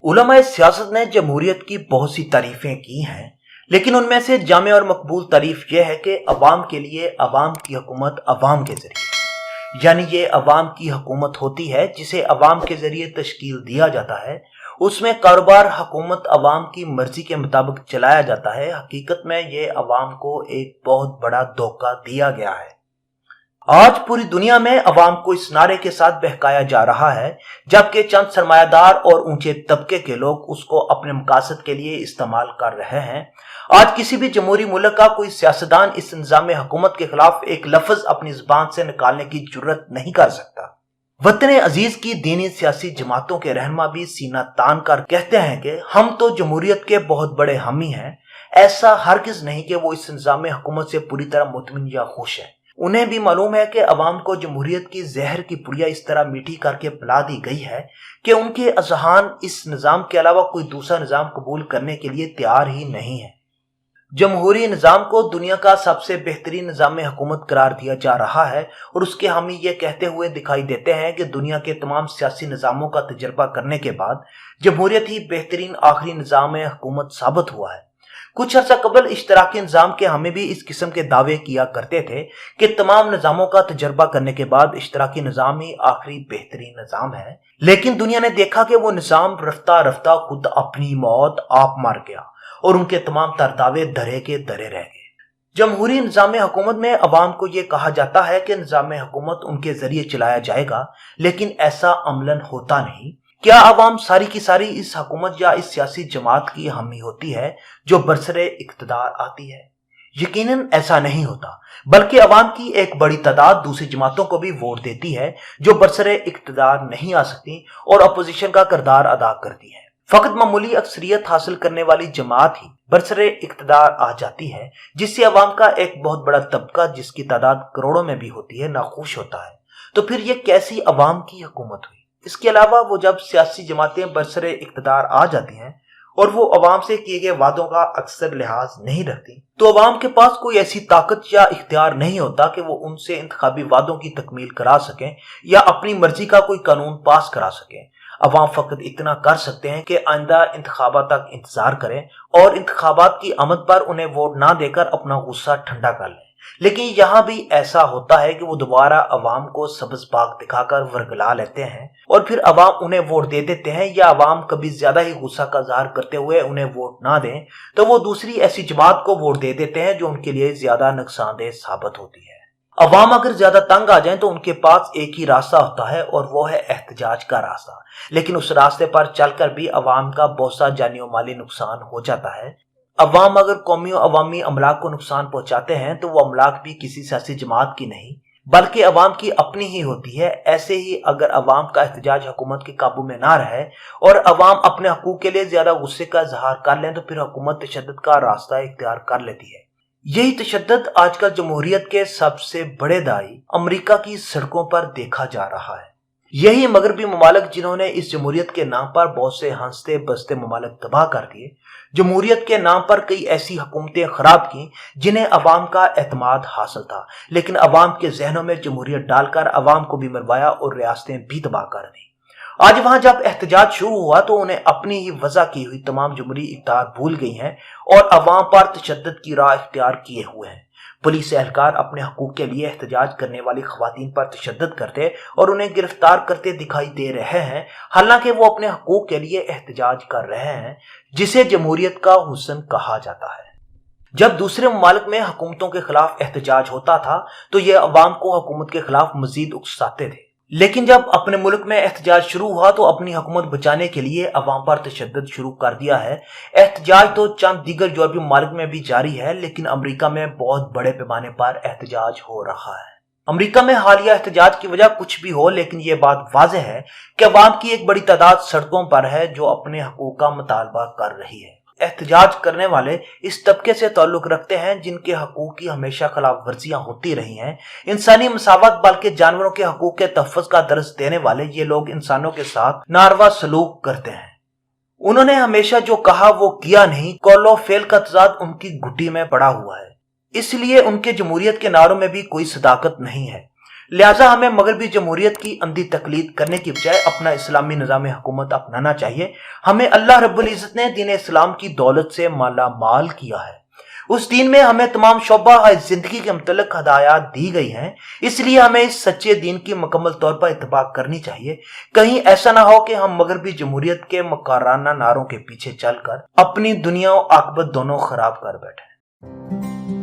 उलमाए सियासत ने जमहूरियत की बहुत सी तारीफें की हैं, लेकिन उनमें से जामे और मकबूल तारीफ यह है कि अवाम के लिए अवाम की हुकूमत अवाम के जरिए, यानी ये अवाम की हुकूमत होती है जिसे अवाम के जरिए तश्कील दिया जाता है। उसमें कारोबार हुकूमत अवाम की मर्जी के मुताबिक चलाया जाता है। हकीकत में ये अवाम को एक बहुत बड़ा धोखा दिया गया है। आज पूरी दुनिया में अवाम को इस नारे के साथ बहकाया जा रहा है, जबकि चंद सरमायादार और ऊंचे तबके के लोग उसको अपने मकासद के लिए इस्तेमाल कर रहे हैं। आज किसी भी जमहूरी मुल्क का कोई सियासतदान इस निज़ाम हुकूमत के खिलाफ एक लफ्ज अपनी जुबान से निकालने की जुर्रत नहीं कर सकता। वतन अजीज की दीनी सियासी जमातों के रहनुमा भी सीना तान कर कहते हैं कि हम तो जमहूरियत के बहुत बड़े हामी हैं। ऐसा हरगिज नहीं कि वो इस निज़ाम हुकूमत से पूरी तरह मुतमिन या खुश है। उन्हें भी मालूम है कि अवाम को जमहूरियत की जहर की पुड़िया इस तरह मीठी करके पिला दी गई है कि उनके अजहान इस निज़ाम के अलावा कोई दूसरा निज़ाम कबूल करने के लिए तैयार ही नहीं है। जमहूरी निज़ाम को दुनिया का सबसे बेहतरीन निज़ाम हुकूमत करार दिया जा रहा है और उसके हामी ये कहते हुए दिखाई देते हैं कि दुनिया के तमाम सियासी निज़ामों का तजर्बा करने के बाद जमहूरियत ही बेहतरीन आखिरी निज़ाम हुकूमत साबित हुआ है। कुछ अर्सा कबल इश्तराकी निज़ाम के हामी भी इस किस्म के दावे किया करते थे कि तमाम निज़ामों का तजर्बा करने के बाद इश्तराकी निज़ाम ही आखिरी बेहतरीन निज़ाम है, लेकिन दुनिया ने देखा कि वो निज़ाम रफ्ता रफ्ता खुद अपनी मौत आप मार गया और उनके तमाम तरदावे धरे के धरे रह गए। जमहूरी निज़ाम हुकूमत में अवाम को ये कहा जाता है कि निज़ाम हुकूमत उनके जरिए चलाया जाएगा, लेकिन ऐसा अमलन होता नहीं। क्या अवाम सारी की सारी इस हुकूमत या इस सियासी जमात की हामी होती है जो बरसरे इक्तदार आती है? यकीनन ऐसा नहीं होता, बल्कि अवाम की एक बड़ी तादाद दूसरी जमातों को भी वोट देती है जो बरसरे इक्तदार नहीं आ सकती और अपोजिशन का किरदार अदा करती है। फकत मामूली अक्सरियत हासिल करने वाली जमात ही बरसरे इक्तदार आ जाती है, जिससे अवाम का एक बहुत बड़ा तबका, जिसकी तादाद करोड़ों में भी होती है, नाखुश होता है। तो फिर यह कैसी अवाम की हुकूमत हुई? इसके अलावा वो जब सियासी जमातें बरसरे इक्तदार आ जाती हैं और वो अवाम से किए गए वादों का अक्सर लिहाज नहीं रखती, तो अवाम के पास कोई ऐसी ताकत या इख्तियार नहीं होता कि वो उनसे इंतखाबी वादों की तकमील करा सकें या अपनी मर्जी का कोई कानून पास करा सकें। अवाम फकत इतना कर सकते हैं कि आइंदा इंतखाबात तक इंतजार करें और इंतखाबात की आमद पर उन्हें वोट ना देकर अपना गुस्सा ठंडा कर लें। लेकिन यहाँ भी ऐसा होता है कि वो दोबारा अवाम को सब्ज बाग दिखाकर वर्गला लेते हैं और फिर अवाम उन्हें वोट दे देते हैं, या अवाम कभी ज्यादा ही गुस्सा का इज़हार करते हुए उन्हें वोट ना दें तो वो दूसरी ऐसी जमात को वोट दे देते हैं जो उनके लिए ज्यादा नुकसानदेह साबित होती है। अवाम अगर ज्यादा तंग आ जाए तो उनके पास एक ही रास्ता होता है और वो है एहतजाज का रास्ता, लेकिन उस रास्ते पर चलकर भी अवाम का बहुत सा जानी और माली नुकसान हो जाता है। अवाम अगर कौमी और अवामी अमलाक को नुकसान पहुंचाते हैं तो वो अमलाक भी किसी सियासी जमात की नहीं बल्कि अवाम की अपनी ही होती है। ऐसे ही अगर अवाम का एहतजाज हुकूमत के काबू में ना रहे और अवाम अपने हकूक के लिए ज्यादा गुस्से का इजहार कर लें तो फिर हुकूमत तशद्दुद का रास्ता इख्तियार कर लेती है। यही तशद्दुद आजकल जमहूरियत के सबसे बड़े दाई अमेरिका की सड़कों पर देखा जा रहा है। यही मगरबी ममालिक जिन्होंने इस जमहूरियत के नाम पर बहुत से हंसते बसते ममालिक तबाह कर दिए, जमहूरियत के नाम पर कई ऐसी हुकूमतें खराब की जिन्हें अवाम का एतमाद हासिल था, लेकिन अवाम के जहनों में जमहूरियत डालकर अवाम को भी मरवाया और रियासतें भी तबाह कर दी। आज वहां जब एहतजाज शुरू हुआ तो उन्हें अपनी ही वजह की हुई तमाम जमहूरी इक़्तिदार भूल गई हैं और अवाम पर तशद्दुद की राह इख्तियार किए हुए हैं। पुलिस एहलकार अपने हकूक के लिए एहतजाज करने वाली खवातीन पर तशद्दुद करते और उन्हें गिरफ्तार करते दिखाई दे रहे हैं, हालांकि वो अपने हकूक के लिए एहतजाज कर रहे हैं, जिसे जमहूरियत का हुस्न कहा जाता है। जब दूसरे ममालिक में हुकूमतों के खिलाफ एहतजाज होता था तो ये अवाम को हुकूमत के खिलाफ मजीद उकसाते थे, लेकिन जब अपने मुल्क में एहतजाज शुरू हुआ तो अपनी हुकूमत बचाने के लिए अवाम पर तशद्दुद शुरू कर दिया है। एहतजाज तो चंद दीगर यूरोपीय ममालिक में भी जारी है, लेकिन अमेरिका में बहुत बड़े पैमाने पर एहतजाज हो रहा है। अमेरिका में हालिया एहतजाज की वजह कुछ भी हो, लेकिन ये बात वाज़ेह है कि अवाम की एक बड़ी तादाद सड़कों पर है जो अपने हकूक का मुतालबा कर रही है। एहतजाज करने वाले इस तबके से ताल्लुक रखते हैं जिनके हकूक की हमेशा खिलाफ वर्जियां होती रही हैं। इंसानी मसावत बल्कि जानवरों के हकूक के तहफ़्फ़ुज़ का दर्स देने वाले ये लोग इंसानों के साथ नारवा सलूक करते हैं। उन्होंने हमेशा जो कहा वो किया नहीं, कौलो फेल का तजाद उनकी घुट्टी में पड़ा हुआ है, इसलिए उनके जमहूरियत के नारों में भी कोई सदाकत नहीं है। لہٰذا ہمیں مغربی جمہوریت کی اندھی تقلید کرنے کی بجائے اپنا اسلامی نظام حکومت اپنانا چاہیے۔ ہمیں اللہ رب العزت نے دین اسلام کی دولت سے مالا مال کیا ہے۔ اس دین میں ہمیں تمام شعبہ زندگی کے متعلق ہدایات دی گئی ہیں، اس لیے ہمیں اس سچے دین کی مکمل طور پر اتباع کرنی چاہیے۔ کہیں ایسا نہ ہو کہ ہم مغربی جمہوریت کے مکارانہ نعروں کے پیچھے چل کر اپنی دنیا و عاقبت دونوں خراب کر بیٹھیں۔